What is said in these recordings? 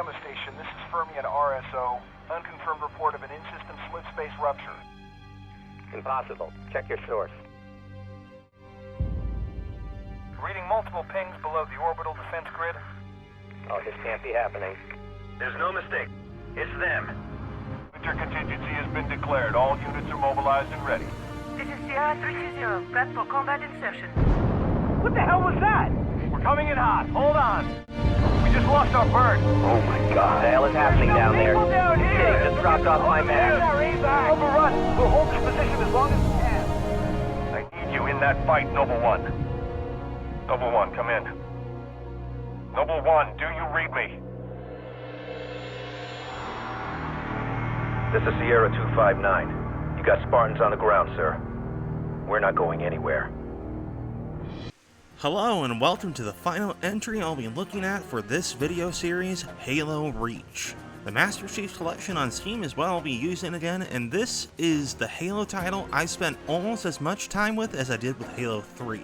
Gamma Station, this is Fermi at RSO. Unconfirmed report of an in-system slip space rupture. Impossible. Check your source. Reading multiple pings below the orbital defense grid. Oh, this can't be happening. There's no mistake. It's them. Winter contingency has been declared. All units are mobilized and ready. This is Sierra 320. Prep for combat insertion. What the hell was that? We're coming in hot. Hold on. We just lost our bird. Oh my God. What the hell is happening down there? People down here. Shit, just dropped off my map. Overrun. We'll hold this position as long as we can. I need you in that fight, Noble One. Noble One, come in. Noble One, do you read me? This is Sierra 259. You got Spartans on the ground, sir. We're not going anywhere. Hello and welcome to the final entry I'll be looking at for this video series, Halo Reach. The Master Chief Collection on Steam is what I'll be using again, and this is the Halo title I spent almost as much time with as I did with Halo 3.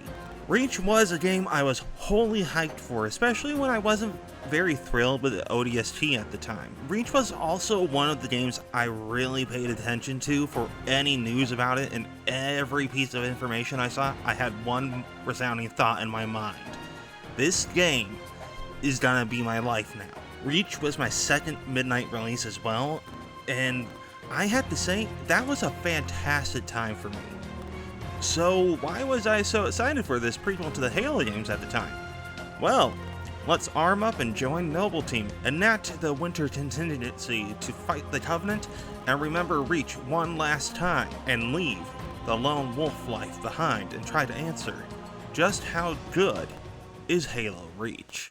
Reach was a game I was wholly hyped for, especially when I wasn't very thrilled with the ODST at the time. Reach was also one of the games I really paid attention to for any news about it, and every piece of information I saw, I had one resounding thought in my mind. This game is gonna be my life now. Reach was my second midnight release as well, and I have to say, that was a fantastic time for me. So why was I so excited for this prequel to the Halo games at the time? Well, let's arm up and join Noble Team, enact the Winter Contingency to fight the Covenant, and remember Reach one last time, and leave the lone wolf life behind and try to answer just how good is Halo Reach.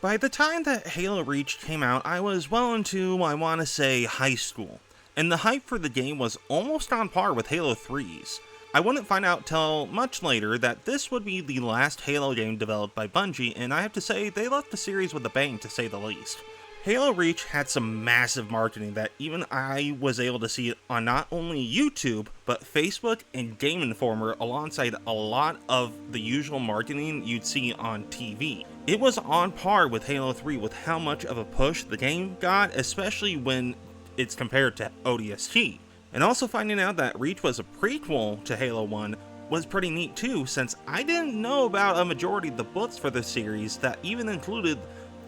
By the time that Halo Reach came out, I was well into, I want to say, high school, and the hype for the game was almost on par with Halo 3's. I wouldn't find out till much later that this would be the last Halo game developed by Bungie, and I have to say, they left the series with a bang to say the least. Halo Reach had some massive marketing that even I was able to see on not only YouTube, but Facebook and Game Informer alongside a lot of the usual marketing you'd see on TV. It was on par with Halo 3 with how much of a push the game got, especially when it's compared to ODST. And also finding out that Reach was a prequel to Halo 1 was pretty neat too, since I didn't know about a majority of the books for the series that even included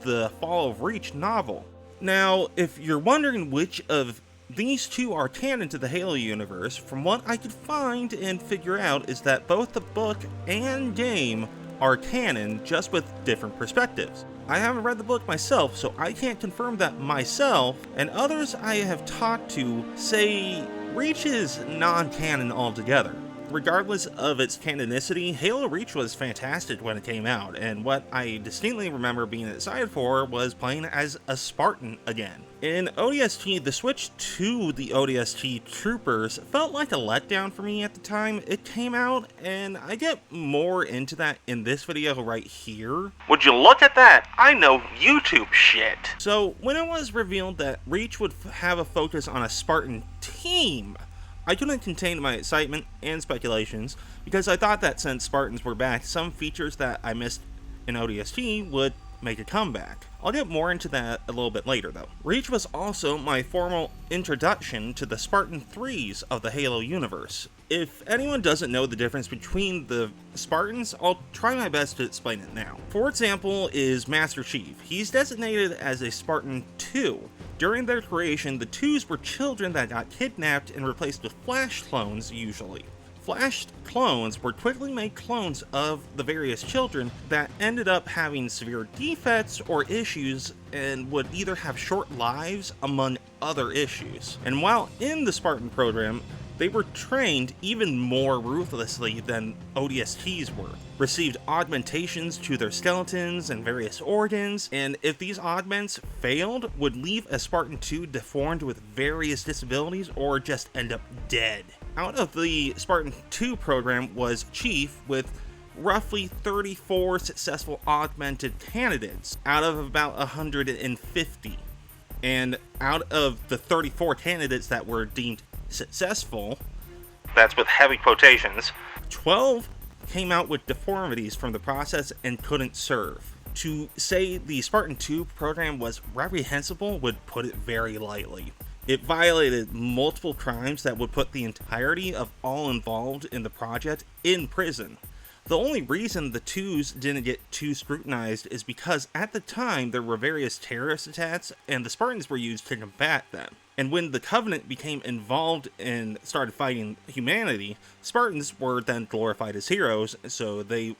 the Fall of Reach novel. Now, if you're wondering which of these two are canon to the Halo universe, from what I could find and figure out is that both the book and game are canon, just with different perspectives. I haven't read the book myself, so I can't confirm that myself, and others I have talked to say Reach is non-canon altogether. Regardless of its canonicity, Halo Reach was fantastic when it came out, and what I distinctly remember being excited for was playing as a Spartan again. In ODST, the switch to the ODST troopers felt like a letdown for me at the time it came out, and I get more into that in this video right here. Would you look at that? I know YouTube shit! So, when it was revealed that Reach would have a focus on a Spartan team, I couldn't contain my excitement and speculations, because I thought that since Spartans were back, some features that I missed in ODST would make a comeback. I'll get more into that a little bit later though. Reach was also my formal introduction to the Spartan 3s of the Halo universe. If anyone doesn't know the difference between the Spartans, I'll try my best to explain it now. For example is Master Chief. He's designated as a Spartan 2. During their creation, the 2s were children that got kidnapped and replaced with Flash clones usually. Flash clones were quickly made clones of the various children that ended up having severe defects or issues and would either have short lives among other issues. And while in the Spartan program, They were trained even more ruthlessly than ODSTs were, received augmentations to their skeletons and various organs, and if these augments failed, would leave a Spartan 2 deformed with various disabilities or just end up dead. Out of the Spartan 2 program was Chief with roughly 34 successful augmented candidates out of about 150. And out of the 34 candidates that were deemed successful, that's with heavy quotations, 12 came out with deformities from the process and couldn't serve. To say the Spartan 2 program was reprehensible would put it very lightly. It violated multiple crimes that would put the entirety of all involved in the project in prison. The only reason the 2s didn't get too scrutinized is because at the time there were various terrorist attacks and the Spartans were used to combat them. And when the Covenant became involved and started fighting humanity, Spartans were then glorified as heroes, so they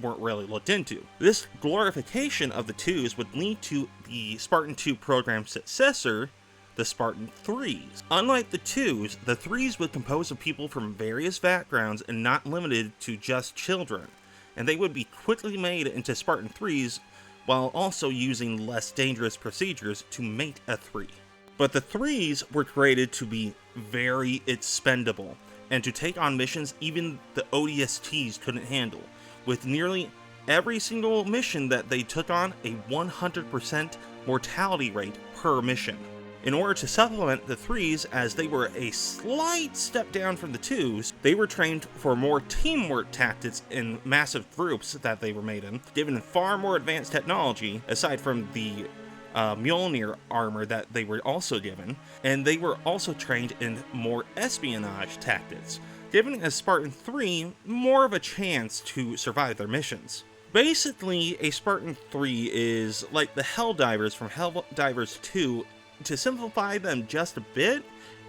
weren't really looked into. This glorification of the 2s would lead to the Spartan 2 program's successor, the Spartan 3s. Unlike the 2s, the 3s would compose of people from various backgrounds and not limited to just children, and they would be quickly made into Spartan 3s while also using less dangerous procedures to mate a 3. But the 3s were created to be very expendable, and to take on missions even the ODSTs couldn't handle, with nearly every single mission that they took on a 100% mortality rate per mission. In order to supplement the 3s, as they were a slight step down from the 2s, they were trained for more teamwork tactics in massive groups that they were made in, given far more advanced technology, aside from the Mjolnir armor that they were also given, and they were also trained in more espionage tactics, giving a Spartan 3 more of a chance to survive their missions. Basically, a Spartan 3 is like the Helldivers from Helldivers 2. To simplify them just a bit,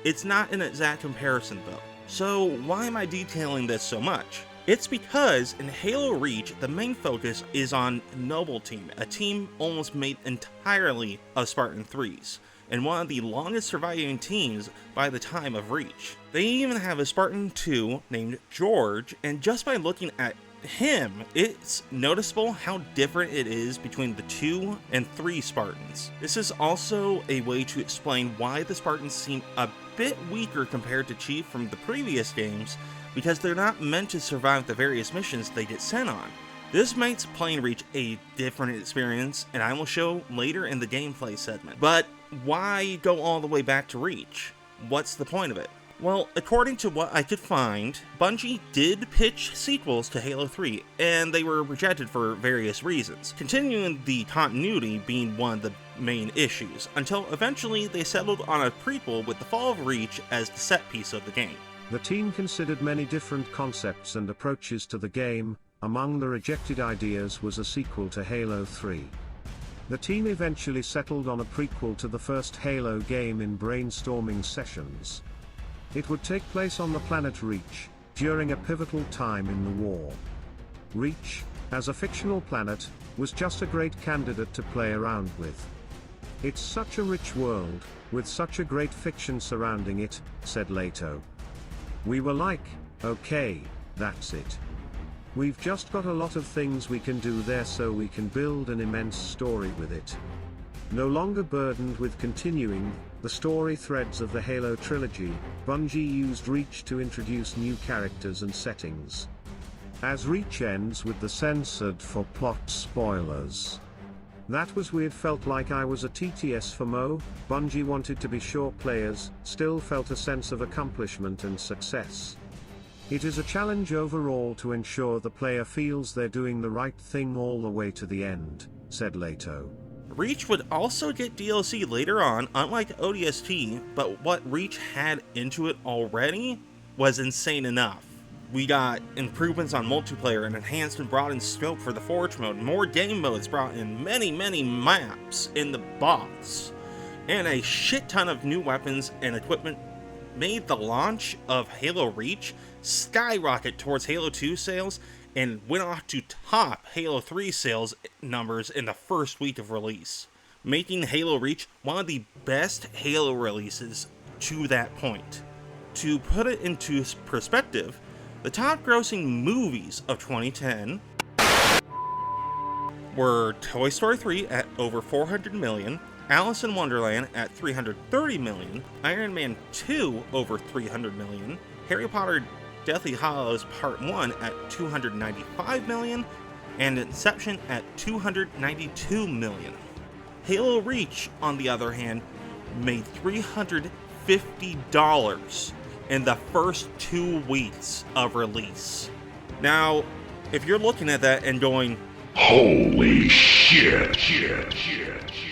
it's not an exact comparison though. So why am I detailing this so much? It's because in Halo Reach, the main focus is on Noble Team, a team almost made entirely of Spartan 3s, and one of the longest surviving teams by the time of Reach. They even have a Spartan 2 named George, and just by looking at him, it's noticeable how different it is between the 2 and 3 Spartans. This is also a way to explain why the Spartans seem a bit weaker compared to Chief from the previous games, because they're not meant to survive the various missions they get sent on. This makes playing Reach a different experience, and I will show later in the gameplay segment. But why go all the way back to Reach? What's the point of it? Well, according to what I could find, Bungie did pitch sequels to Halo 3, and they were rejected for various reasons, continuing the continuity being one of the main issues, until eventually they settled on a prequel with the Fall of Reach as the set piece of the game. The team considered many different concepts and approaches to the game. Among the rejected ideas was a sequel to Halo 3. The team eventually settled on a prequel to the first Halo game in brainstorming sessions. It would take place on the planet Reach, during a pivotal time in the war. Reach, as a fictional planet, was just a great candidate to play around with. It's such a rich world, with such a great fiction surrounding it, said Leto. We were like, okay, that's it. We've just got a lot of things we can do there, so we can build an immense story with it. No longer burdened with continuing the story threads of the Halo trilogy, Bungie used Reach to introduce new characters and settings. As Reach ends with the censored for plot spoilers. That was weird, felt like I was a TTS for Mo. Bungie wanted to be sure players still felt a sense of accomplishment and success. It is a challenge overall to ensure the player feels they're doing the right thing all the way to the end, said Leto. Reach would also get DLC later on, unlike ODST, but what Reach had into it already was insane enough. We got improvements on multiplayer, an enhanced and broadened scope for the Forge mode, more game modes brought in, many maps in the box, and a shit ton of new weapons and equipment made the launch of Halo Reach skyrocket towards Halo 2 sales and went off to top Halo 3 sales numbers in the first week of release, making Halo Reach one of the best Halo releases to that point. to put it into perspective, the top grossing movies of 2010 were Toy Story 3 at over $400 million, Alice in Wonderland at $330 million, Iron Man 2 over $300 million, Harry Potter Deathly Hallows Part 1 at $295 million, and Inception at $292 million. Halo Reach, on the other hand, made $350 in the first 2 weeks of release. Now, if you're looking at that and going, holy shit.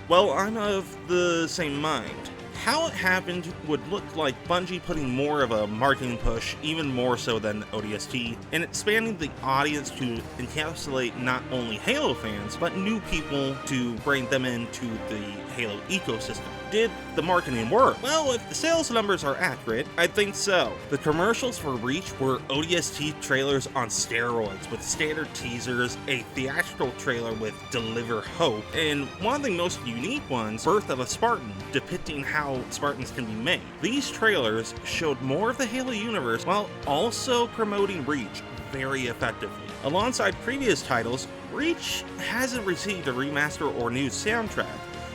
Well, I'm of the same mind. How it happened would look like Bungie putting more of a marketing push, even more so than ODST, and expanding the audience to encapsulate not only Halo fans, but new people to bring them into the Halo ecosystem. Did the marketing work? Well, if the sales numbers are accurate, I think so. The commercials for Reach were ODST trailers on steroids, with standard teasers, a theatrical trailer with Deliver Hope, and one of the most unique ones, Birth of a Spartan, depicting how Spartans can be made. These trailers showed more of the Halo universe while also promoting Reach very effectively. Alongside previous titles, Reach hasn't received a remaster or new soundtrack.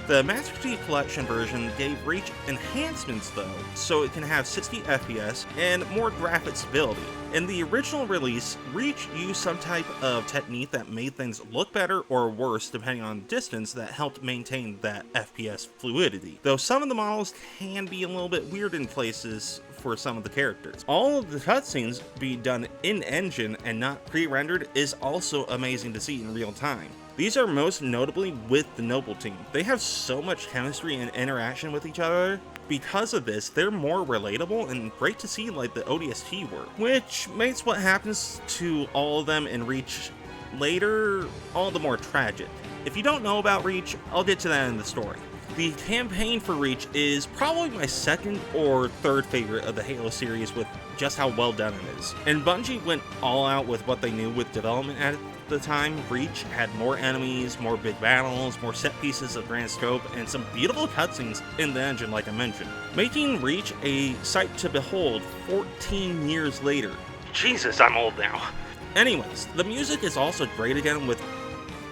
The Master Chief Collection version gave Reach enhancements though, so it can have 60 FPS and more graphic stability. In the original release, Reach used some type of technique that made things look better or worse depending on distance that helped maintain that FPS fluidity, though some of the models can be a little bit weird in places for some of the characters. All of the cutscenes being done in-engine and not pre-rendered is also amazing to see in real time. These are most notably with the Noble team. They have so much chemistry and interaction with each other. Because of this, they're more relatable and great to see like the ODST were, which makes what happens to all of them in Reach later all the more tragic. If you don't know about Reach, I'll get to that in the story. The campaign for Reach is probably my second or third favorite of the Halo series with just how well done it is. And Bungie went all out with what they knew with development at the time. Reach had more enemies, more big battles, more set pieces of grand scope, and some beautiful cutscenes in the engine like I mentioned, making Reach a sight to behold 14 years later. Jesus, I'm old now. Anyways, the music is also great again with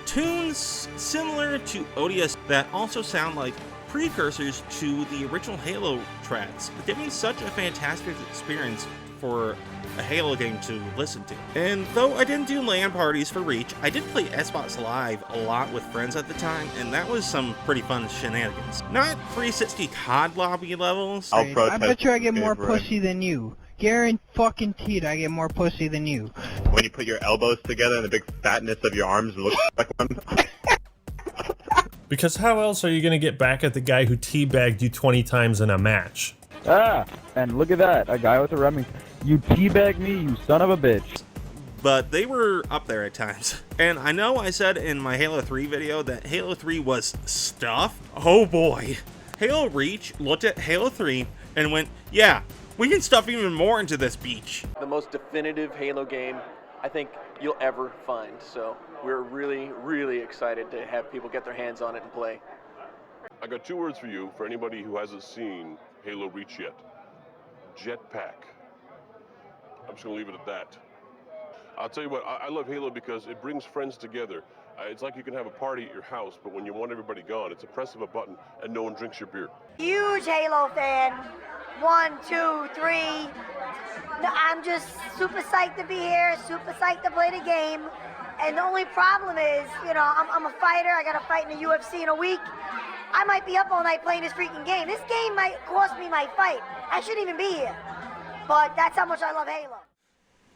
tunes similar to ODS that also sound like precursors to the original Halo tracks, giving such a fantastic experience for a Halo game to listen to. And though I didn't do LAN parties for Reach, I did play Xbox Live a lot with friends at the time, and that was some pretty fun shenanigans. Not 360 COD lobby levels. I bet you I get more pussy than you. Guaranteed I get more pussy than you. When you put your elbows together and the big fatness of your arms looks like one. Because how else are you going to get back at the guy who teabagged you 20 times in a match? Ah, and look at that, a guy with a Remington. You teabag me, you son of a bitch. But they were up there at times. And I know I said in my Halo 3 video that Halo 3 was stuff. Oh boy. Halo Reach looked at Halo 3 and went, yeah, we can stuff even more into this beach. The most definitive Halo game I think you'll ever find. So we're really, really excited to have people get their hands on it and play. I got 2 words for you for anybody who hasn't seen Halo Reach yet. Jetpack. I'm just gonna leave it at that. I'll tell you what, I love Halo because it brings friends together. It's like you can have a party at your house, but when you want everybody gone, it's a press of a button and no one drinks your beer. Huge Halo fan. 1, 2, 3. I'm just super psyched to be here, super psyched to play the game. And the only problem is, you know, I'm a fighter. I got to fight in the UFC in a week. I might be up all night playing this freaking game. This game might cost me my fight. I shouldn't even be here. But that's how much I love Halo.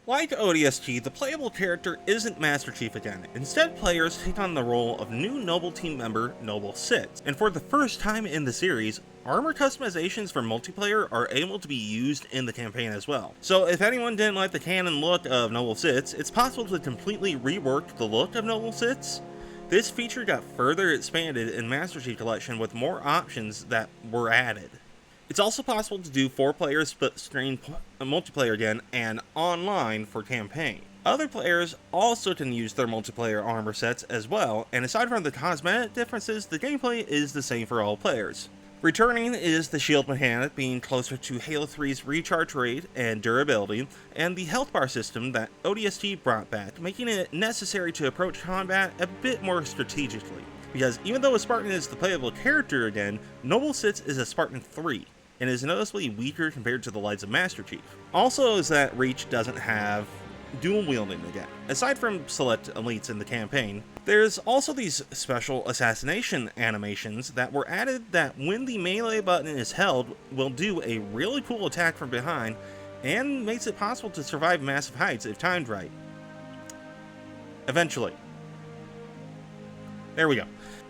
Like ODST, the playable character isn't Master Chief again. Instead, players take on the role of new Noble team member, Noble 6. And for the first time in the series, armor customizations for multiplayer are able to be used in the campaign as well. So if anyone didn't like the canon look of Noble 6, it's possible to completely rework the look of Noble 6. This feature got further expanded in Master Chief Collection with more options that were added. It's also possible to do 4-player split screen multiplayer again and online for campaign. Other players also can use their multiplayer armor sets as well, and aside from the cosmetic differences, the gameplay is the same for all players. Returning is the shield mechanic, being closer to Halo 3's recharge rate and durability, and the health bar system that ODST brought back, making it necessary to approach combat a bit more strategically. Because even though a Spartan is the playable character again, Noble Sits is a Spartan 3, and is noticeably weaker compared to the likes of Master Chief. Also is that Reach doesn't have dual wielding again. Aside from select elites in the campaign, there's also these special assassination animations that were added that when the melee button is held will do a really cool attack from behind and makes it possible to survive massive heights if timed right. Eventually. There we go.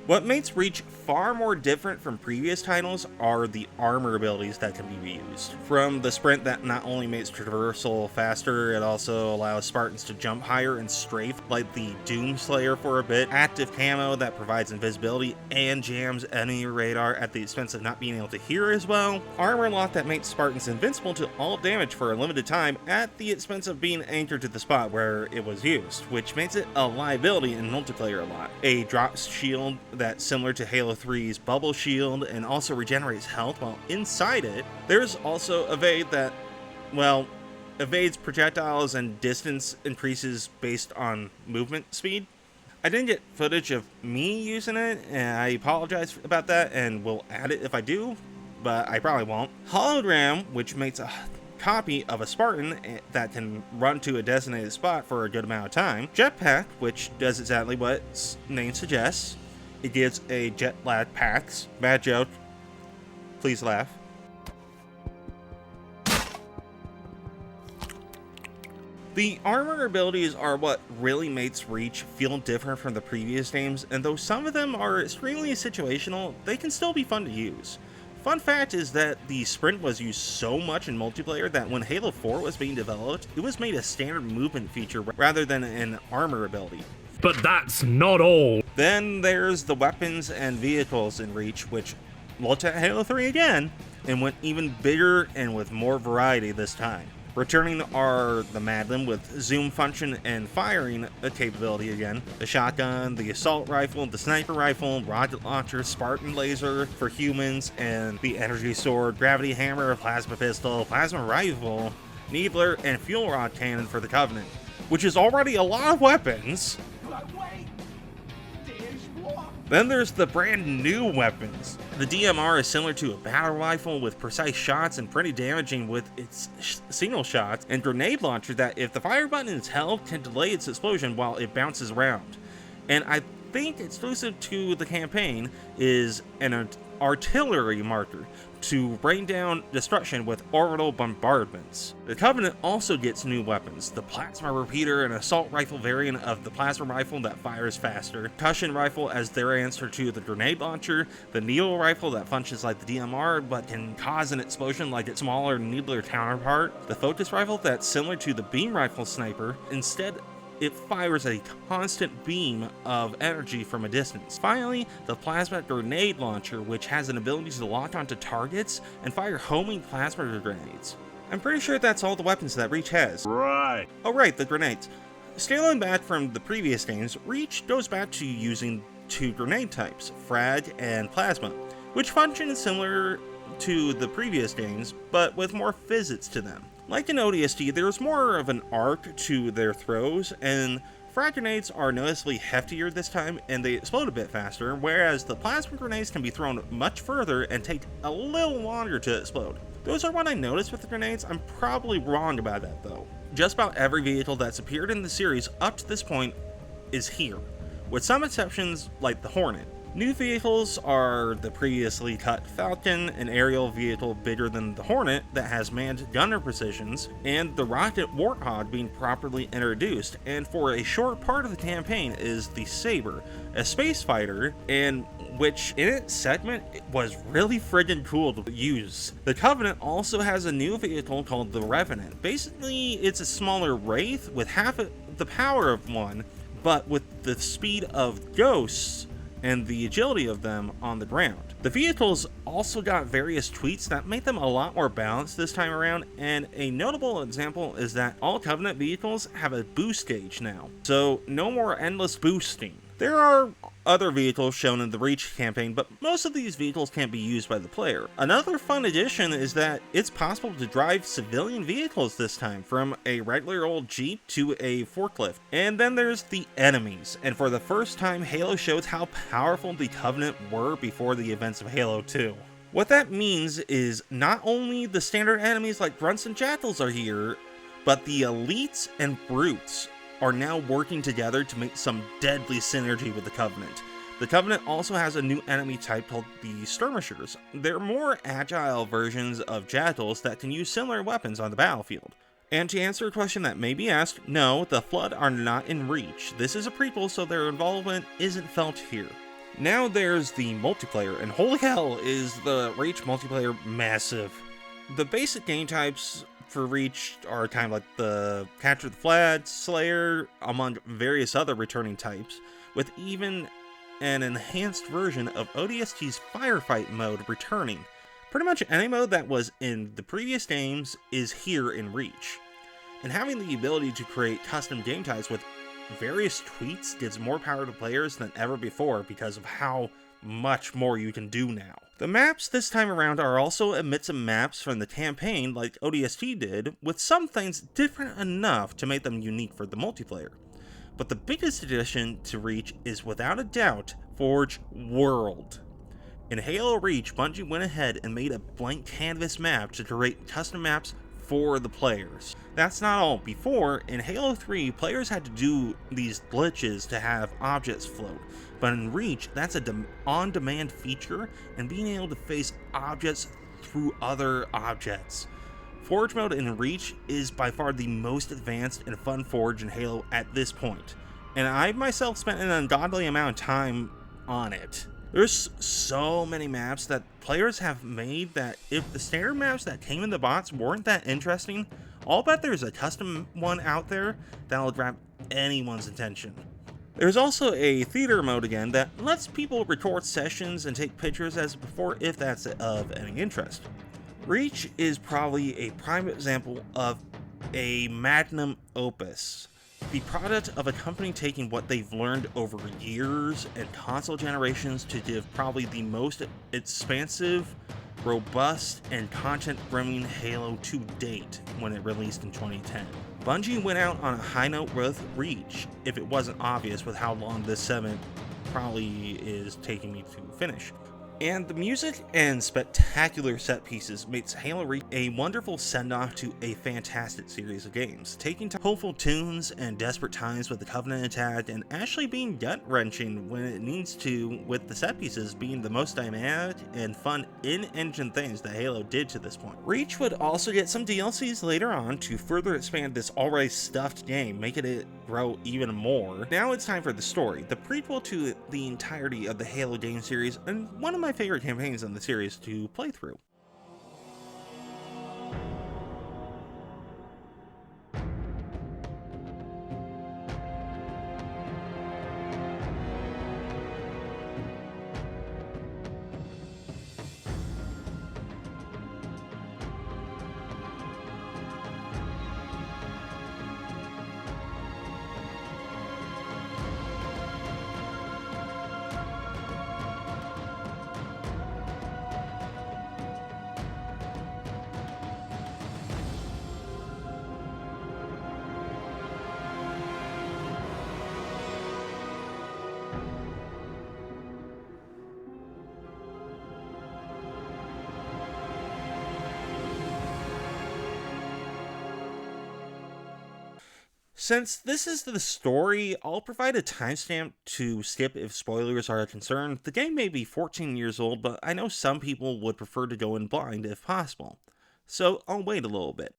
What makes Reach far more different from previous titles are the armor abilities that can be used. From the sprint that not only makes traversal faster, it also allows Spartans to jump higher and strafe like the Doomslayer for a bit, active camo that provides invisibility and jams enemy radar at the expense of not being able to hear as well, armor lock that makes Spartans invincible to all damage for a limited time at the expense of being anchored to the spot where it was used, which makes it a liability in multiplayer a lot. A drop shield that's similar to Halo 3's bubble shield and also regenerates health while inside it. There's also evade that, well, evades projectiles and distance increases based on movement speed. I didn't get footage of me using it, and I apologize about that, and will add it if I do, but I probably won't. Hologram, which makes a copy of a Spartan that can run to a designated spot for a good amount of time. Jetpack, which does exactly what its name suggests. It gives a jet lag packs. Bad joke. Please laugh. The armor abilities are what really makes Reach feel different from the previous games, and though some of them are extremely situational, they can still be fun to use. Fun fact is that the sprint was used so much in multiplayer that when Halo 4 was being developed, it was made a standard movement feature rather than an armor ability. But that's not all. Then there's the weapons and vehicles in Reach, which looked at Halo 3 again, and went even bigger and with more variety this time. Returning are the Madlin with zoom function and firing capability again, the shotgun, the assault rifle, the sniper rifle, rocket launcher, Spartan laser for humans, and the energy sword, gravity hammer, plasma pistol, plasma rifle, needler, and fuel rod cannon for the Covenant, which is already a lot of weapons. Then there's the brand new weapons. The DMR is similar to a battle rifle with precise shots and pretty damaging with its single shots, and grenade launcher that, if the fire button is held, can delay its explosion while it bounces around. And I think exclusive to the campaign is an artillery marker to rain down destruction with orbital bombardments. The Covenant also gets new weapons, the plasma repeater, an assault rifle variant of the plasma rifle that fires faster, percussion rifle as their answer to the grenade launcher, the needle rifle that functions like the DMR but can cause an explosion like its smaller needler counterpart, the focus rifle that's similar to the beam rifle sniper, instead it fires a constant beam of energy from a distance. Finally, the plasma grenade launcher, which has an ability to lock onto targets and fire homing plasma grenades. I'm pretty sure that's all the weapons that Reach has. Right. Oh right, the grenades. Scaling back from the previous games, Reach goes back to using two grenade types, frag and plasma, which function similar to the previous games, but with more physics to them. Like in ODST, there's more of an arc to their throws, and frag grenades are noticeably heftier this time and they explode a bit faster, whereas the plasma grenades can be thrown much further and take a little longer to explode. Those are what I noticed with the grenades. I'm probably wrong about that though. Just about every vehicle that's appeared in the series up to this point is here, with some exceptions like the Hornet. New vehicles are the previously cut Falcon, an aerial vehicle bigger than the Hornet that has manned gunner precisions, and the rocket Warthog being properly introduced, and for a short part of the campaign is the Saber, a space fighter, and which in its segment was really friggin' cool to use. The Covenant also has a new vehicle called the Revenant. Basically, it's a smaller Wraith with half of the power of one, but with the speed of ghosts and the agility of them on the ground. The vehicles also got various tweaks that make them a lot more balanced this time around, and a notable example is that all Covenant vehicles have a boost gauge now, so no more endless boosting. There are other vehicles shown in the Reach campaign, but most of these vehicles can't be used by the player. Another fun addition is that it's possible to drive civilian vehicles this time, from a regular old Jeep to a forklift. And then there's the enemies, and for the first time Halo shows how powerful the Covenant were before the events of Halo 2. What that means is not only the standard enemies like grunts and jackals are here, but the elites and brutes are now working together to make some deadly synergy with the Covenant. The Covenant also has a new enemy type called the Skirmishers. They're more agile versions of jackals that can use similar weapons on the battlefield. And to answer a question that may be asked, no, the Flood are not in Reach. This is a prequel, so their involvement isn't felt here. Now there's the multiplayer, and holy hell is the Reach multiplayer massive. The basic game types for Reach are kind of like the Capture the Flag, Slayer, among various other returning types, with even an enhanced version of ODST's Firefight mode returning. Pretty much any mode that was in the previous games is here in Reach. And having the ability to create custom game types with various tweaks gives more power to players than ever before because of how much more you can do now. The maps this time around are also a mix of maps from the campaign like ODST did, with some things different enough to make them unique for the multiplayer. But the biggest addition to Reach is without a doubt Forge World. In Halo Reach, Bungie went ahead and made a blank canvas map to create custom maps for the players. That's not all. Before, in Halo 3, players had to do these glitches to have objects float, but in Reach, that's a on-demand feature, and being able to face objects through other objects. Forge mode in Reach is by far the most advanced and fun Forge in Halo at this point, and I myself spent an ungodly amount of time on it. There's so many maps that players have made that if the standard maps that came in the box weren't that interesting, I'll bet there's a custom one out there that'll grab anyone's attention. There's also a theater mode again that lets people record sessions and take pictures as before if that's of any interest. Reach is probably a prime example of a magnum opus. The product of a company taking what they've learned over years and console generations to give probably the most expansive, robust, and content-brimming Halo to date when it released in 2010. Bungie went out on a high note with Reach, if it wasn't obvious with how long this segment probably is taking me to finish. And the music and spectacular set pieces makes Halo Reach a wonderful send-off to a fantastic series of games, taking hopeful tunes and desperate times with the Covenant attack and actually being gut-wrenching when it needs to, with the set pieces being the most dynamic and fun in-engine things that Halo did to this point. Reach would also get some DLCs later on to further expand this already stuffed game, making it grow even more. Now it's time for the story, the prequel to the entirety of the Halo game series, and one of my favorite campaigns in the series to play through. Since this is the story, I'll provide a timestamp to skip if spoilers are a concern. The game may be 14 years old, but I know some people would prefer to go in blind if possible, so I'll wait a little bit.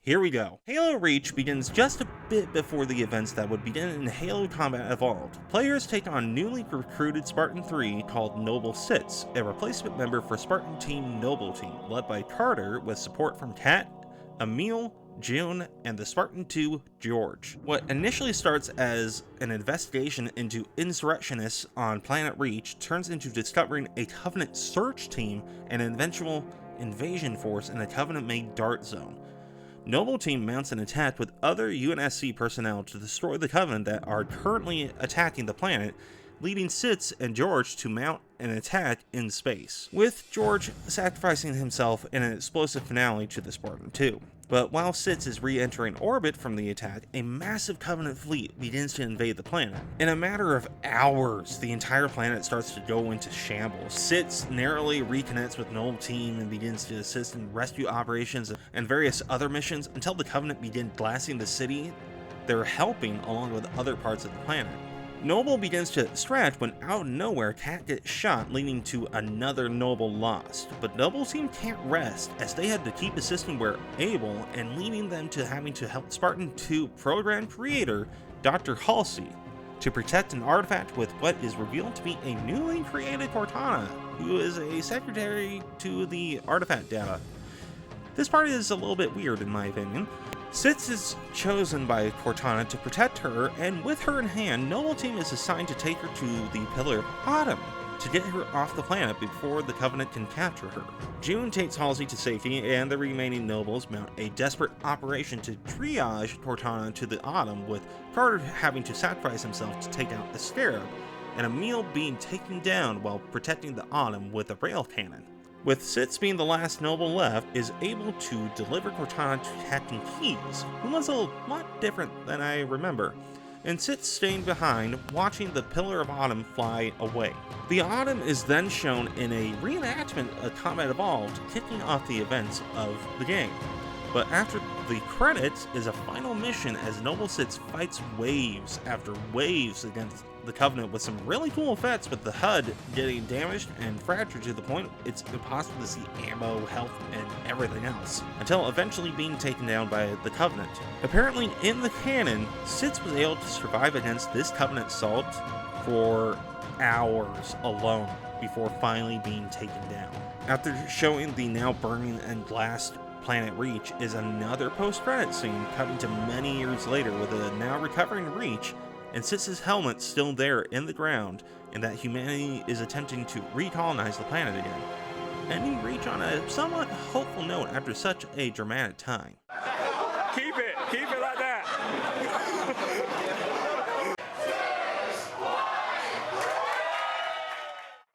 Here we go. Halo Reach begins just a bit before the events that would begin in Halo Combat Evolved. Players take on newly recruited Spartan 3 called Noble 6, a replacement member for Spartan Team Noble Team, led by Carter with support from Kat, Emil, June, and the Spartan 2, George. What initially starts as an investigation into insurrectionists on Planet Reach turns into discovering a Covenant search team and an eventual invasion force in the Covenant-made Dart Zone. Noble Team mounts an attack with other UNSC personnel to destroy the Covenant that are currently attacking the planet, leading Sitz and George to mount an attack in space, with George sacrificing himself in an explosive finale to the Spartan 2. But while Sitz is re-entering orbit from the attack, a massive Covenant fleet begins to invade the planet. In a matter of hours, the entire planet starts to go into shambles. Sitz narrowly reconnects with Noble Team and begins to assist in rescue operations and various other missions until the Covenant begin blasting the city they're helping along with other parts of the planet. Noble begins to stretch when out of nowhere Cat gets shot, leading to another Noble lost. But Noble Team can't rest as they had to keep assisting where able and leading them to having to help Spartan 2 program creator Dr. Halsey to protect an artifact with what is revealed to be a newly created Cortana, who is a secretary to the artifact data. This part is a little bit weird in my opinion. Sitz is chosen by Cortana to protect her, and with her in hand, Noble Team is assigned to take her to the Pillar of Autumn to get her off the planet before the Covenant can capture her. June takes Halsey to safety, and the remaining Nobles mount a desperate operation to triage Cortana to the Autumn, with Carter having to sacrifice himself to take out the Scarab, and Emil being taken down while protecting the Autumn with a rail cannon. With Sitz being the last Noble left, is able to deliver Cortana to Captain Keyes, who was a lot different than I remember, and Sitz staying behind, watching the Pillar of Autumn fly away. The Autumn is then shown in a reenactment of Combat Evolved, kicking off the events of the game. But after the credits is a final mission as Noble Sitz fights waves after waves against the Covenant with some really cool effects, with the HUD getting damaged and fractured to the point it's impossible to see ammo, health, and everything else, until eventually being taken down by the Covenant. Apparently in the canon, Sitz was able to survive against this Covenant assault for hours alone before finally being taken down. After showing the now burning and glassed planet Reach is another post-credit scene cutting to many years later with a now recovering Reach and Sitz's helmet still there in the ground, and that humanity is attempting to recolonize the planet again. Ending Reach on a somewhat hopeful note after such a dramatic time. Keep it like that.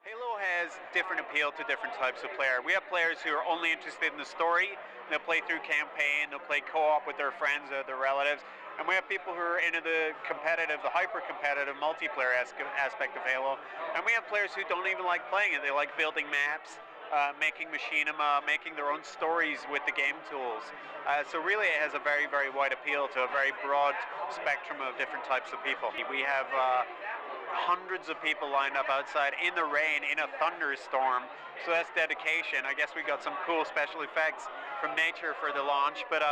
Halo has different appeal to different types of player. We have players who are only interested in the story. They'll play through campaign, they'll play co-op with their friends or their relatives. And we have people who are into the competitive, the hyper-competitive multiplayer aspect of Halo. And we have players who don't even like playing it. They like building maps, making machinima, making their own stories with the game tools. So really it has a very, very wide appeal to a very broad spectrum of different types of people. We have hundreds of people lined up outside in the rain, in a thunderstorm. So that's dedication. I guess we got some cool special effects from nature for the launch, but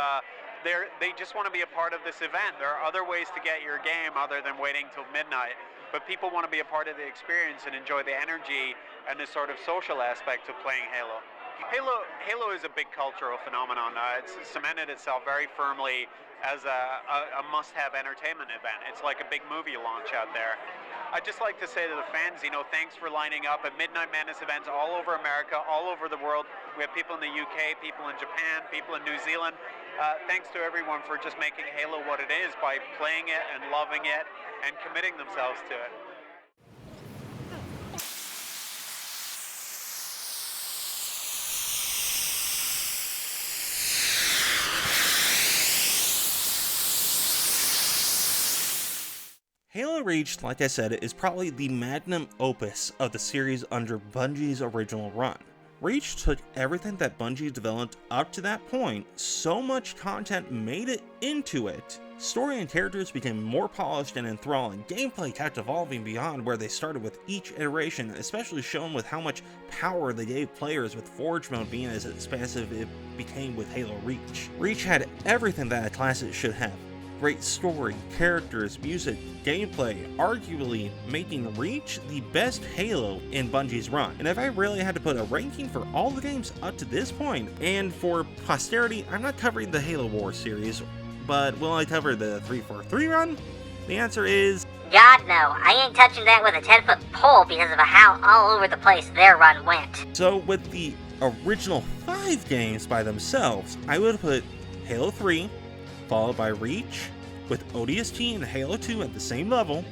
they just want to be a part of this event. There are other ways to get your game other than waiting till midnight, but people want to be a part of the experience and enjoy the energy and the sort of social aspect of playing Halo. Halo is a big cultural phenomenon. It's cemented itself very firmly as a must-have entertainment event. It's like a big movie launch out there. I'd just like to say to the fans, thanks for lining up at Midnight Madness events all over America, all over the world. We have people in the UK, people in Japan, people in New Zealand. Thanks to everyone for just making Halo what it is by playing it and loving it and committing themselves to it. Halo Reach, like I said, is probably the magnum opus of the series under Bungie's original run. Reach took everything that Bungie developed up to that point, so much content made it into it, story and characters became more polished and enthralling, gameplay kept evolving beyond where they started with each iteration, especially shown with how much power they gave players with Forge mode being as expansive it became with Halo Reach. Reach had everything that a classic should have. Great story, characters, music, gameplay, arguably making Reach the best Halo in Bungie's run. And if I really had to put a ranking for all the games up to this point, and for posterity, I'm not covering the Halo Wars series, but will I cover the 343 run? The answer is God no, I ain't touching that with a 10-foot pole because of how all over the place their run went. So with the original 5 games by themselves, I would put Halo 3, followed by Reach, with ODST and Halo 2 at the same level,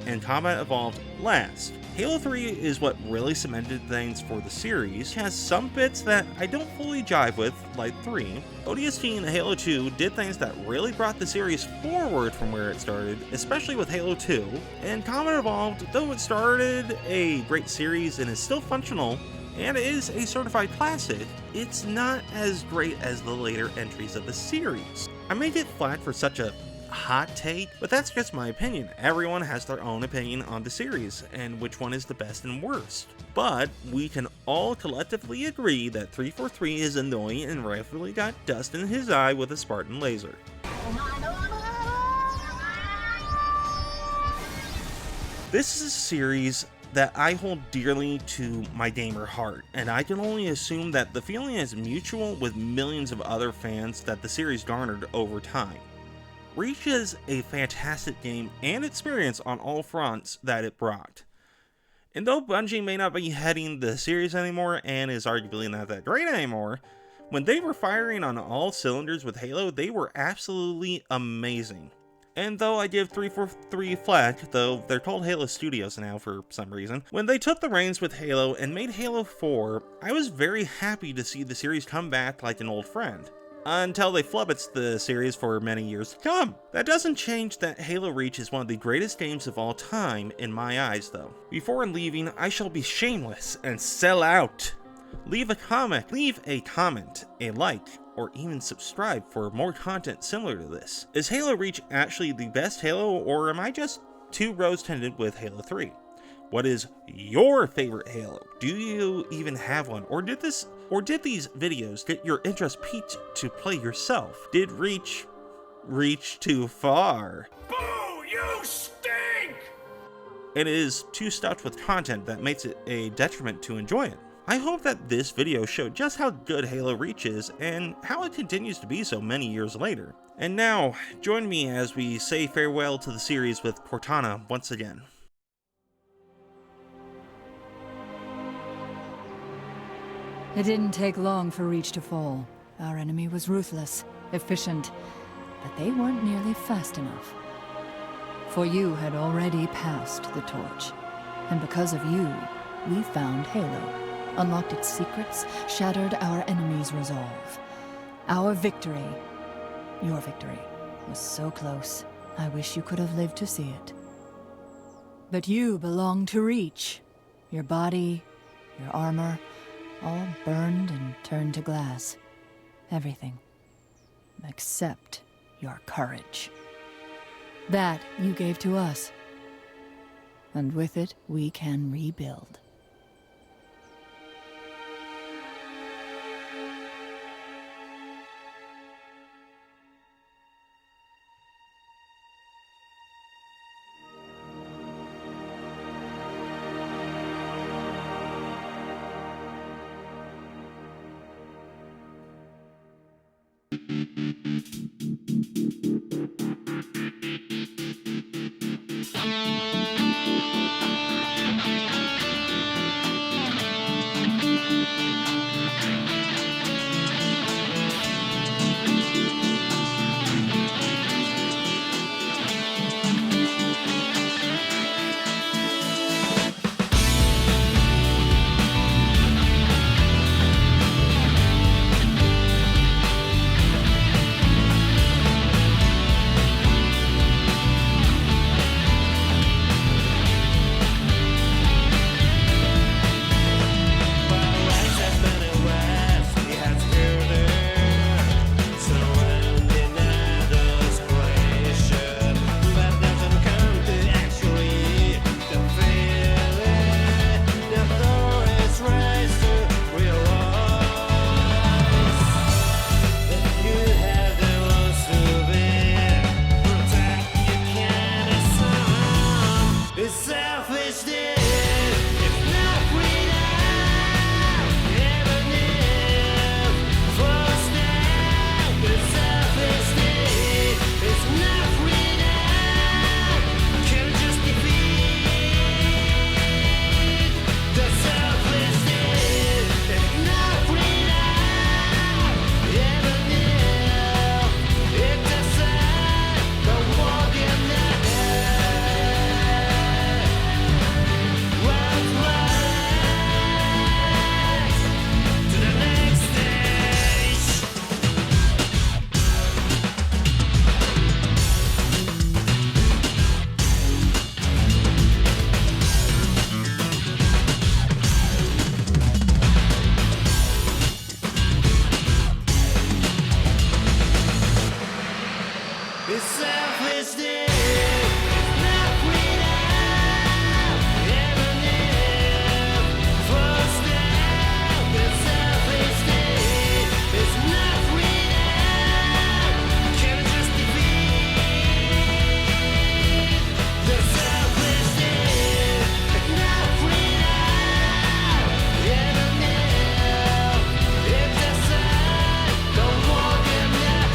and Combat Evolved last. Halo 3 is what really cemented things for the series. It has some bits that I don't fully jive with, like 3. ODST and Halo 2 did things that really brought the series forward from where it started, especially with Halo 2. And Combat Evolved, though it started a great series and is still functional, and is a certified classic, it's not as great as the later entries of the series. I may get flack for such a hot take, but that's just my opinion. Everyone has their own opinion on the series and which one is the best and worst. But we can all collectively agree that 343 is annoying and rightfully got dust in his eye with a Spartan laser. This is a series that I hold dearly to my gamer heart, and I can only assume that the feeling is mutual with millions of other fans that the series garnered over time. Reach is a fantastic game and experience on all fronts that it brought. And though Bungie may not be heading the series anymore and is arguably not that great anymore, when they were firing on all cylinders with Halo, they were absolutely amazing. And though I give 343 flack, though they're called Halo Studios now for some reason, when they took the reins with Halo and made Halo 4, I was very happy to see the series come back like an old friend. Until they flubbetzed the series for many years to come. That doesn't change that Halo Reach is one of the greatest games of all time in my eyes though. Before leaving, I shall be shameless and sell out. Leave a comment, a like, or even subscribe for more content similar to this. Is Halo Reach actually the best Halo, or am I just too rose-tinted with Halo 3? What is your favorite Halo? Do you even have one? Or did these videos get your interest piqued to play yourself? Did Reach too far? Boo! You stink! It is too stuffed with content that makes it a detriment to enjoy it. I hope that this video showed just how good Halo Reach is and how it continues to be so many years later. And now, join me as we say farewell to the series with Cortana once again. It didn't take long for Reach to fall. Our enemy was ruthless, efficient, but they weren't nearly fast enough. For you had already passed the torch, and because of you, we found Halo, unlocked its secrets, shattered our enemy's resolve. Our victory, your victory, was so close. I wish you could have lived to see it. But you belong to Reach. Your body, your armor, all burned and turned to glass. Everything. Except your courage. That you gave to us. And with it, we can rebuild. It's selfish day. It's not freedom. Even if first step. It's selfish day. It's not freedom. Can I just defeat the selfish day? It's not freedom. Even if it's a sign. Don't walk in there.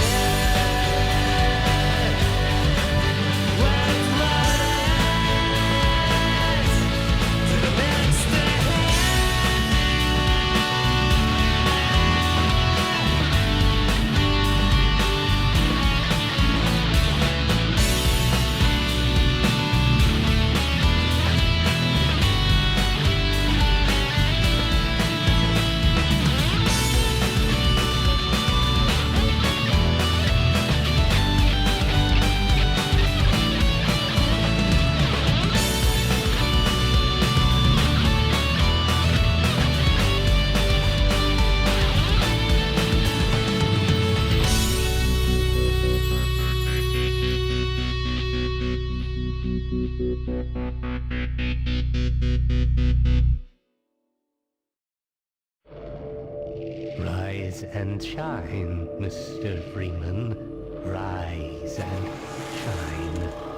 Rise and shine, Mr. Freeman. Rise and shine.